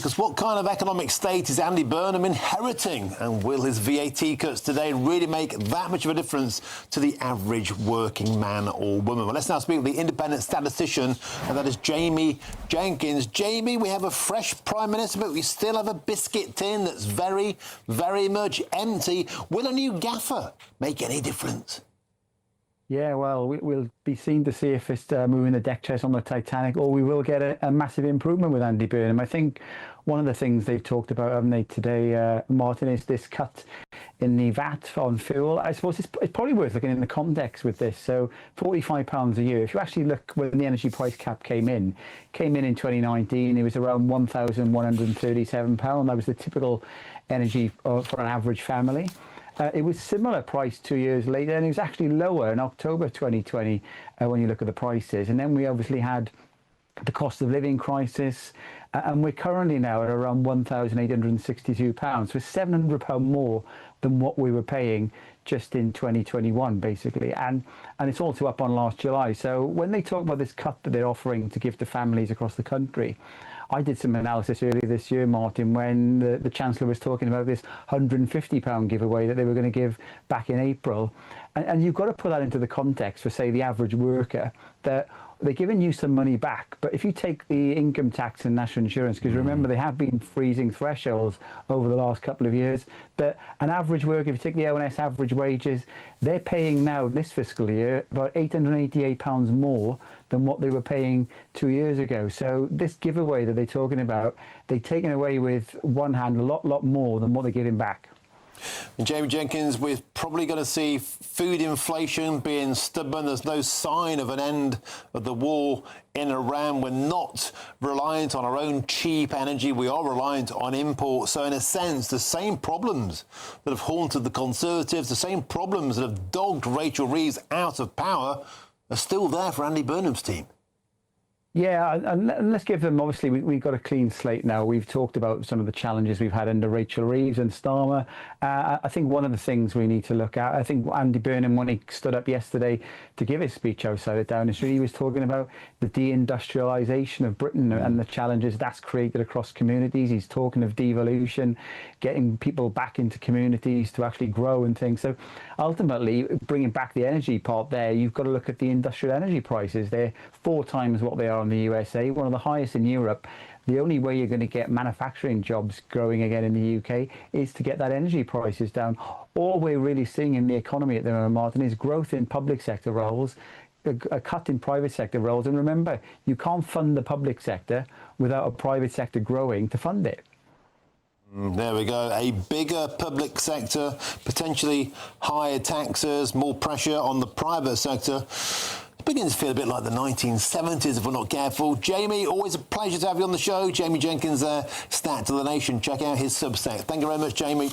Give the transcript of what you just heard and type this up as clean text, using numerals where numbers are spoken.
Because what kind of economic state is Andy Burnham inheriting? And will his VAT cuts today really make that much of a difference to the average working man or woman? Well, let's now speak with the independent statistician, and that is Jamie Jenkins. Jamie, we have a fresh Prime Minister, but we still have a biscuit tin that's very, very much empty. Will a new gaffer make any difference? Yeah, well, we'll be seen to see if it's moving the deck chairs on the Titanic, or we will get a massive improvement with Andy Burnham. I think one of the things they've talked about, haven't they, today, Martin, is this cut in the VAT on fuel. I suppose it's probably worth looking in the context with this. So £45 a year. If you actually look when the energy price cap came in in 2019, it was around £1,137. That was the typical energy for an average family. It was similar price 2 years later, and it was actually lower in October 2020 when you look at the prices. And then we obviously had the cost of living crisis, and we're currently now at around £1,862. So it's £700 more than what we were paying just in 2021, basically. And it's also up on last July. So when they talk about this cut that they're offering to give to families across the country, I did some analysis earlier this year, Martin, when the Chancellor was talking about this £150 giveaway that they were going to give back in April. And you've got to put that into the context for, say, the average worker, that they're giving you some money back. But if you take the income tax and national insurance, because remember, they have been freezing thresholds over the last couple of years, that an average worker, if you take the ONS average wages, they're paying now this fiscal year about £888 more than what they were paying 2 years ago. So this giveaway that they're talking about, they're taking away with one hand a lot more than what they're giving back. And Jamie Jenkins, we're probably going to see food inflation being stubborn. There's no sign of an end of the war in Iran. We're not reliant on our own cheap energy. We are reliant on imports. So in a sense, the same problems that have haunted the Conservatives, the same problems that have dogged Rachel Reeves out of power are still there for Andy Burnham's team. Yeah, and let's give them, obviously, we've got a clean slate now. We've talked about some of the challenges we've had under Rachel Reeves and Starmer. I think one of the things we need to look at, I think Andy Burnham, when he stood up yesterday to give his speech outside of Downing Street, he was talking about the deindustrialisation of Britain and the challenges that's created across communities. He's talking of devolution, getting people back into communities to actually grow and things. So ultimately, bringing back the energy part there, you've got to look at the industrial energy prices. They're 4 times what they are in the USA, one of the highest in Europe. The only way you're going to get manufacturing jobs growing again in the UK is to get that energy prices down. All we're really seeing in the economy at the moment, Martin, is growth in public sector roles, a cut in private sector roles. And remember, you can't fund the public sector without a private sector growing to fund it. There we go. A bigger public sector, potentially higher taxes, more pressure on the private sector. It begins to feel a bit like the 1970s if we're not careful. Jamie, always a pleasure to have you on the show. Jamie Jenkins there, Stat to the Nation. Check out his Substack. Thank you very much, Jamie.